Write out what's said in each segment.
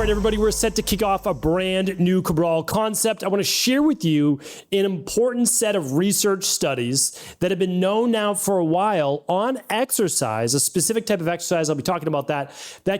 right, everybody, we're set to kick off a brand new Cabral Concept. I want to share with you an important set of research studies that have been known now for a while on exercise, a specific type of exercise, I'll be talking about that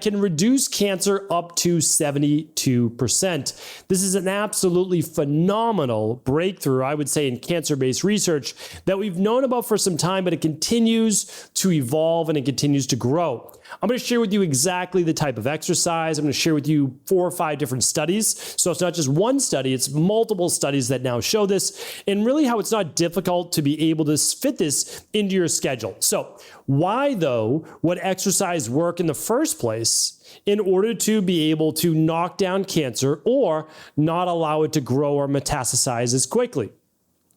can reduce cancer up to 72%. This is an absolutely phenomenal breakthrough, I would say, in cancer-based research that we've known about for some time, but it continues to evolve and it continues to grow. I'm going to share with you exactly the type of exercise. I'm going to share with you 4 or 5 different studies. So it's not just one study, it's multiple studies that now show this, and really how it's not difficult to be able to fit this into your schedule. So why, though, would exercise work in the first place in order to be able to knock down cancer or not allow it to grow or metastasize as quickly?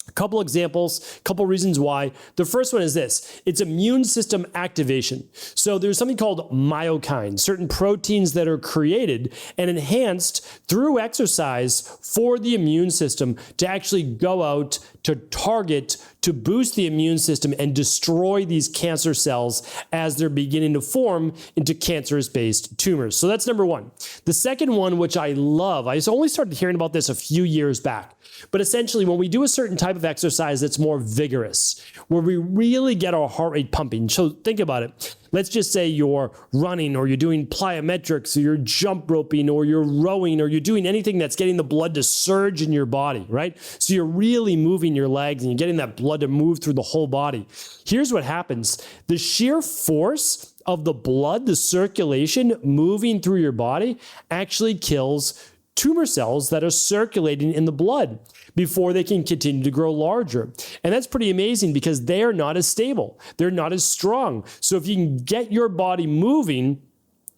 A couple examples, a couple reasons why. The first one is this: it's immune system activation. So there's something called myokines, certain proteins that are created and enhanced through exercise for the immune system to actually go out to target, to boost the immune system and destroy these cancer cells as they're beginning to form into cancerous-based tumors. So that's number one. The second one, which I love, I only started hearing about this a few years back, but essentially when we do a certain type of exercise that's more vigorous, where we really get our heart rate pumping. So think about it. Let's just say you're running, or you're doing plyometrics, or you're jump roping, or you're rowing, or you're doing anything that's getting the blood to surge in your body, right? So you're really moving your legs and you're getting that blood to move through the whole body. Here's what happens. The sheer force of the blood, the circulation moving through your body, actually kills tumor cells that are circulating in the blood before they can continue to grow larger. And that's pretty amazing because they are not as stable. They're not as strong. So if you can get your body moving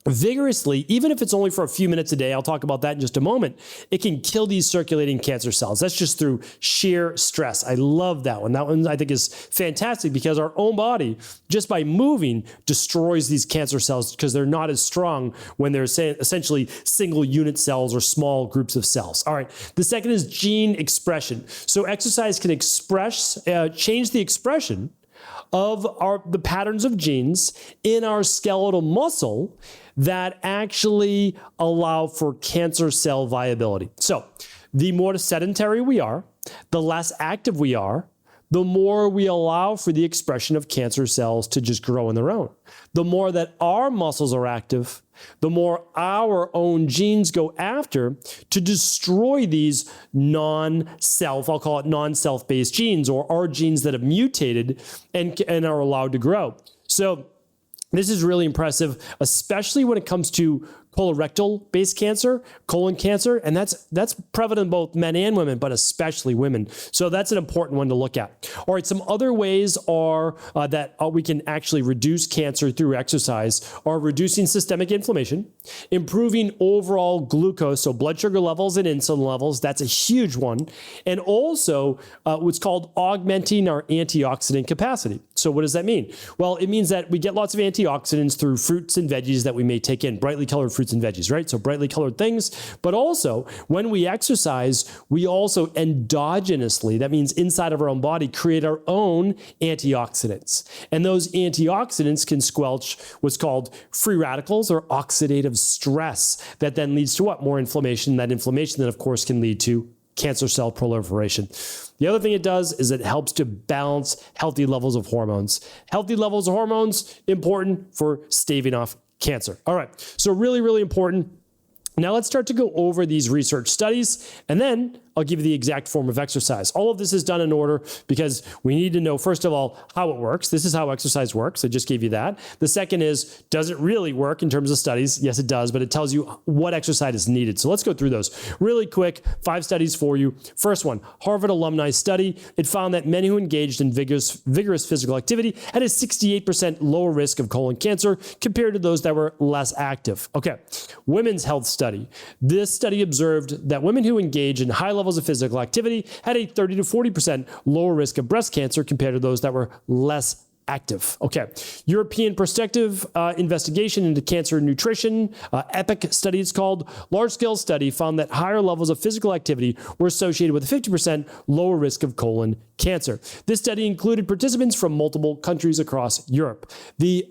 vigorously, even if it's only for a few minutes a day, I'll talk about that in just a moment, it can kill these circulating cancer cells. That's just through sheer stress. I love that one. That one I think is fantastic because our own body, just by moving, destroys these cancer cells because they're not as strong when they're essentially single unit cells or small groups of cells. All right. The second is gene expression. So exercise can change the expression of the patterns of genes in our skeletal muscle that actually allow for cancer cell viability. So the more sedentary we are, the less active we are, the more we allow for the expression of cancer cells to just grow on their own. The more that our muscles are active, the more our own genes go after to destroy these non-self, I'll call it non-self-based genes, or our genes that have mutated and are allowed to grow. So this is really impressive, especially when it comes to colorectal-based cancer, colon cancer, and that's prevalent in both men and women, but especially women. So that's an important one to look at. All right, some other ways are that we can actually reduce cancer through exercise are reducing systemic inflammation, improving overall glucose, so blood sugar levels and insulin levels. That's a huge one. And also what's called augmenting our antioxidant capacity. So what does that mean? Well, it means that we get lots of antioxidants through fruits and veggies that we may take in, brightly colored fruits and veggies, right? So brightly colored things, but also when we exercise, we also endogenously, that means inside of our own body, create our own antioxidants. And those antioxidants can squelch what's called free radicals or oxidative stress that then leads to what? More inflammation. That inflammation then of course can lead to cancer cell proliferation. The other thing it does is it helps to balance healthy levels of hormones. Healthy levels of hormones, important for staving off cancer. All right, so really, really important. Now let's start to go over these research studies, and then I'll give you the exact form of exercise. All of this is done in order because we need to know, first of all, how it works. This is how exercise works. I just gave you that. The second is, does it really work in terms of studies? Yes, it does, but it tells you what exercise is needed. So let's go through those really quick. 5 studies for you. First one, Harvard alumni study. It found that men who engaged in vigorous physical activity had a 68% lower risk of colon cancer compared to those that were less active. Okay, women's health study. This study observed that women who engage in high levels of physical activity had a 30 to 40% lower risk of breast cancer compared to those that were less active. Okay. European prospective investigation into cancer nutrition, EPIC study it's called, large-scale study found that higher levels of physical activity were associated with a 50% lower risk of colon cancer. This study included participants from multiple countries across Europe. The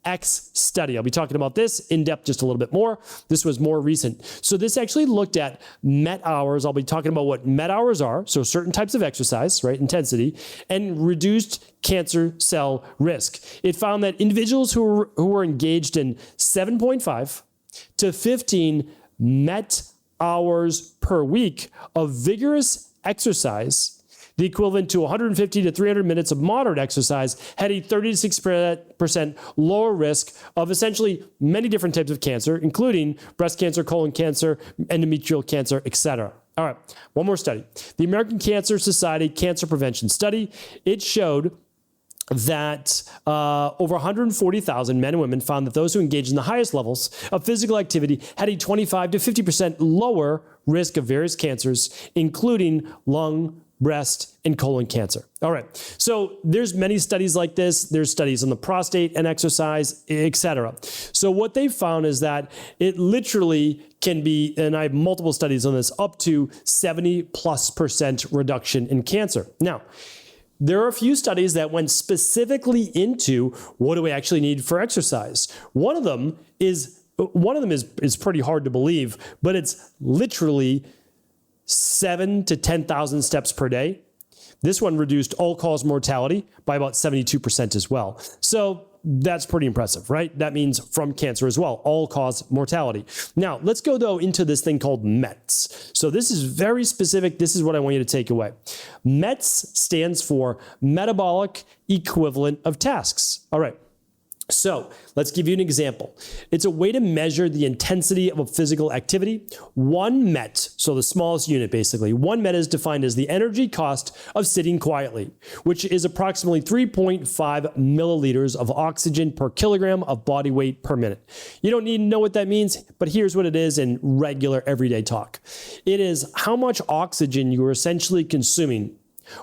X study. I'll be talking about this in depth just a little bit more. This was more recent. So this actually looked at MET hours. I'll be talking about what MET hours are, so certain types of exercise, right, intensity, and reduced cancer cell risk. It found that individuals who were engaged in 7.5 to 15 MET hours per week of vigorous exercise, the equivalent to 150 to 300 minutes of moderate exercise, had a 30 to 6% lower risk of essentially many different types of cancer, including breast cancer, colon cancer, endometrial cancer, etc. All right, one more study. The American Cancer Society Cancer Prevention Study, it showed that over 140,000 men and women found that those who engaged in the highest levels of physical activity had a 25 to 50% lower risk of various cancers, including lung, breast, and colon cancer. All right, so there's many studies like this. There's studies on the prostate and exercise, etc. So what they found is that it literally can be, and I have multiple studies on this, up to 70+% reduction in cancer. Now, there are a few studies that went specifically into what do we actually need for exercise. One of them is pretty hard to believe, but it's literally 7 to 10,000 steps per day. This one reduced all-cause mortality by about 72% as well. So that's pretty impressive, right? That means from cancer as well, all-cause mortality. Now, let's go, though, into this thing called METs. So this is very specific. This is what I want you to take away. METs stands for metabolic equivalent of tasks. All right. So let's give you an example. It's a way to measure the intensity of a physical activity. One MET, so the smallest unit basically, one MET is defined as the energy cost of sitting quietly, which is approximately 3.5 milliliters of oxygen per kilogram of body weight per minute. You don't need to know what that means, but here's what it is in regular everyday talk. It is how much oxygen you are essentially consuming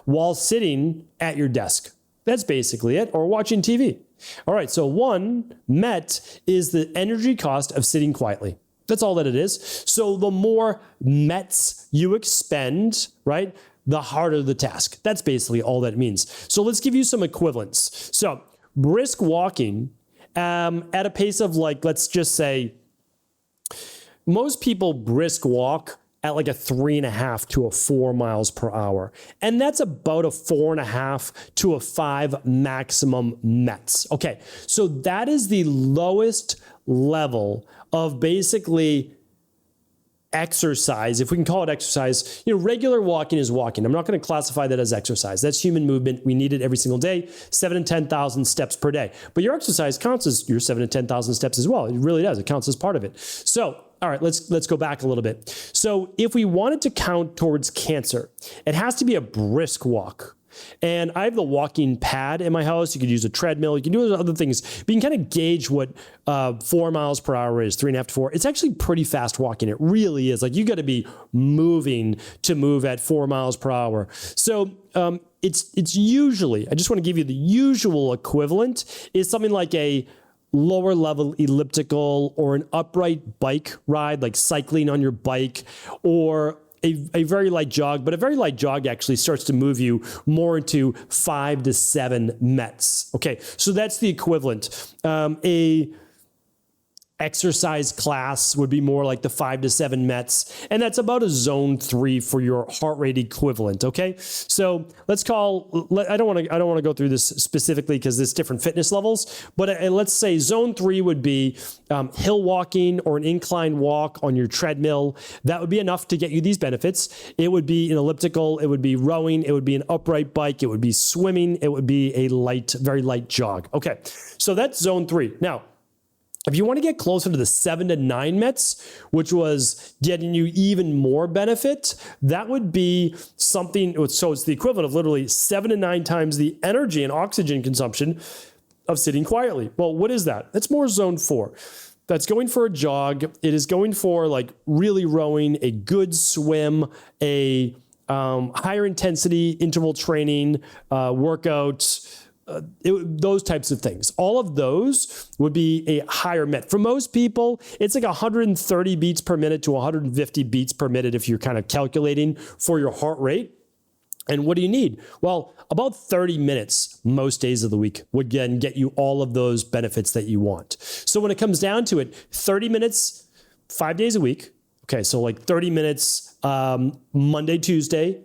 while sitting at your desk. That's basically it, or watching TV. All right, so one MET is the energy cost of sitting quietly. That's all that it is. So the more METs you expend, right, the harder the task. That's basically all that means. So let's give you some equivalents. So brisk walking at a pace of, like, let's just say, most people brisk walk at like a 3.5 to 4 miles per hour. And that's about a 4.5 to 5 maximum METs. Okay, so that is the lowest level of basically exercise, if we can call it exercise. You know, regular walking is walking. I'm not going to classify that as exercise. That's human movement. We need it every single day, 7,000 to 10,000 steps per day. But your exercise counts as your 7,000 to 10,000 steps as well. It really does. It counts as part of it. So, all right, let's go back a little bit. So if we wanted to count towards cancer, it has to be a brisk walk. And I have the walking pad in my house. You could use a treadmill. You can do other things. But you can kind of gauge what 4 miles per hour is, 3.5 to 4. It's actually pretty fast walking. It really is. Like, you got to be moving to move at 4 miles per hour. So it's usually, I just want to give you the usual equivalent is something like a lower level elliptical or an upright bike ride, like cycling on your bike, or a very light jog. But a very light jog actually starts to move you more into 5 to 7 METs. Okay, so that's the equivalent. A exercise class would be more like the 5 to 7 METs, and that's about a zone 3 for your heart rate equivalent. Okay, so let's call. I don't want to go through this specifically because there's different fitness levels, but let's say zone 3 would be hill walking or an incline walk on your treadmill. That would be enough to get you these benefits. It would be an elliptical. It would be rowing. It would be an upright bike. It would be swimming. It would be a very light jog. Okay, so that's zone 3. Now, if you want to get closer to the 7 to 9 METs, which was getting you even more benefit, that would be something, so it's the equivalent of literally 7 to 9 times the energy and oxygen consumption of sitting quietly. Well, what is that? That's more zone 4. That's going for a jog. It is going for like really rowing, a good swim, a higher intensity interval training, workout, those types of things. All of those would be a higher MET. For most people, it's like 130 beats per minute to 150 beats per minute if you're kind of calculating for your heart rate. And what do you need? Well, about 30 minutes most days of the week would then get you all of those benefits that you want. So when it comes down to it, 30 minutes, 5 days a week. Okay, so like 30 minutes Monday, Tuesday,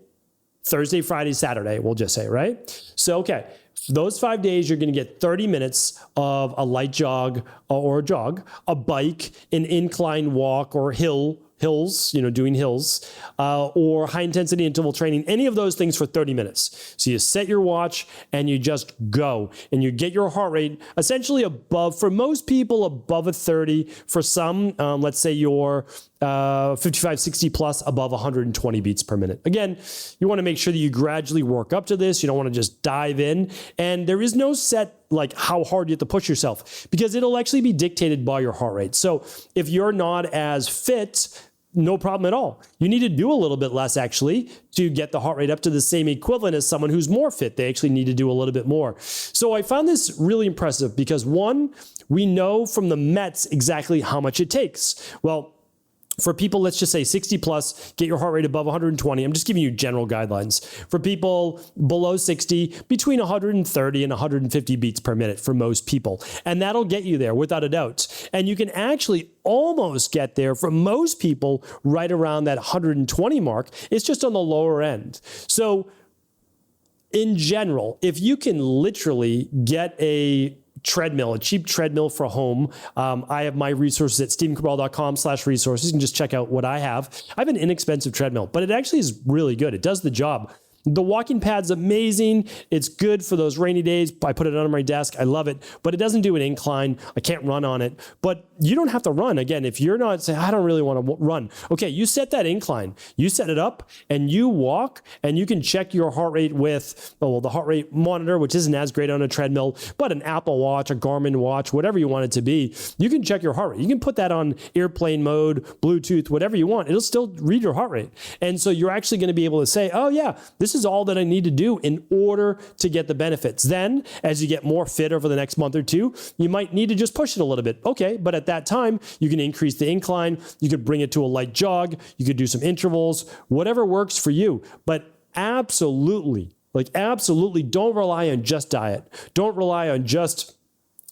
Thursday, Friday, Saturday, we'll just say, right? So, okay, those 5 days, you're going to get 30 minutes of a light jog or a jog, a bike, an incline walk or hills, doing hills, or high intensity interval training, any of those things for 30 minutes. So you set your watch and you just go and you get your heart rate essentially above, for most people, above a 30. For some, let's say you're 55, 60 plus, above 120 beats per minute. Again, you want to make sure that you gradually work up to this. You don't want to just dive in. And there is no set like how hard you have to push yourself, because it'll actually be dictated by your heart rate. So if you're not as fit, no problem at all. You need to do a little bit less actually to get the heart rate up to the same equivalent as someone who's more fit. They actually need to do a little bit more. So I found this really impressive because, one, we know from the Mets exactly how much it takes. Well, for people, let's just say 60 plus, get your heart rate above 120. I'm just giving you general guidelines. For people below 60, between 130 and 150 beats per minute for most people. And that'll get you there without a doubt. And you can actually almost get there for most people right around that 120 mark. It's just on the lower end. So in general, if you can literally get a cheap treadmill for home. I have my resources at stephencabral.com/resources. You can just check out what I have. I have an inexpensive treadmill, but it actually is really good. It does the job. The walking pad's amazing. It's good for those rainy days. I put it on my desk. I love it, but it doesn't do an incline. I can't run on it, but you don't have to run. Again, if you're not saying, I don't really want to run. Okay, you set that incline, you set it up and you walk, and you can check your heart rate with the heart rate monitor, which isn't as great on a treadmill, but an Apple Watch, a Garmin watch, whatever you want it to be. You can check your heart rate. You can put that on airplane mode, Bluetooth, whatever you want. It'll still read your heart rate. And so you're actually going to be able to say, oh yeah, this is all that I need to do in order to get the benefits. Then, as you get more fit over the next month or two, you might need to just push it a little bit. Okay, but at that time, you can increase the incline, you could bring it to a light jog, you could do some intervals, whatever works for you. But absolutely don't rely on just diet. Don't rely on just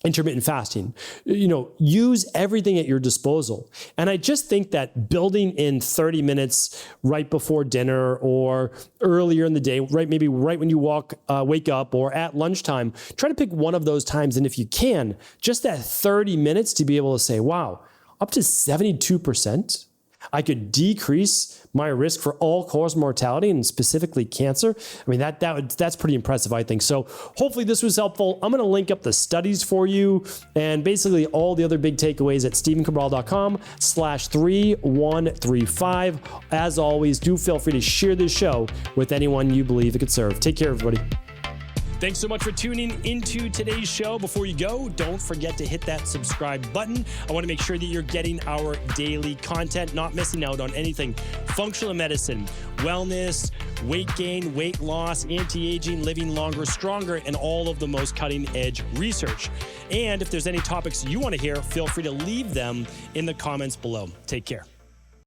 intermittent fasting. Use everything at your disposal. And I just think that building in 30 minutes right before dinner or earlier in the day, maybe right when you wake up, or at lunchtime, try to pick one of those times. And if you can, just that 30 minutes to be able to say, wow, up to 72%, I could decrease my risk for all-cause mortality and specifically cancer. I mean, that's pretty impressive, I think. So hopefully this was helpful. I'm going to link up the studies for you and basically all the other big takeaways at stephencabral.com/3135. As always, do feel free to share this show with anyone you believe it could serve. Take care, everybody. Thanks so much for tuning into today's show. Before you go, don't forget to hit that subscribe button. I want to make sure that you're getting our daily content, not missing out on anything. Functional medicine, wellness, weight gain, weight loss, anti-aging, living longer, stronger, and all of the most cutting-edge research. And if there's any topics you want to hear, feel free to leave them in the comments below. Take care.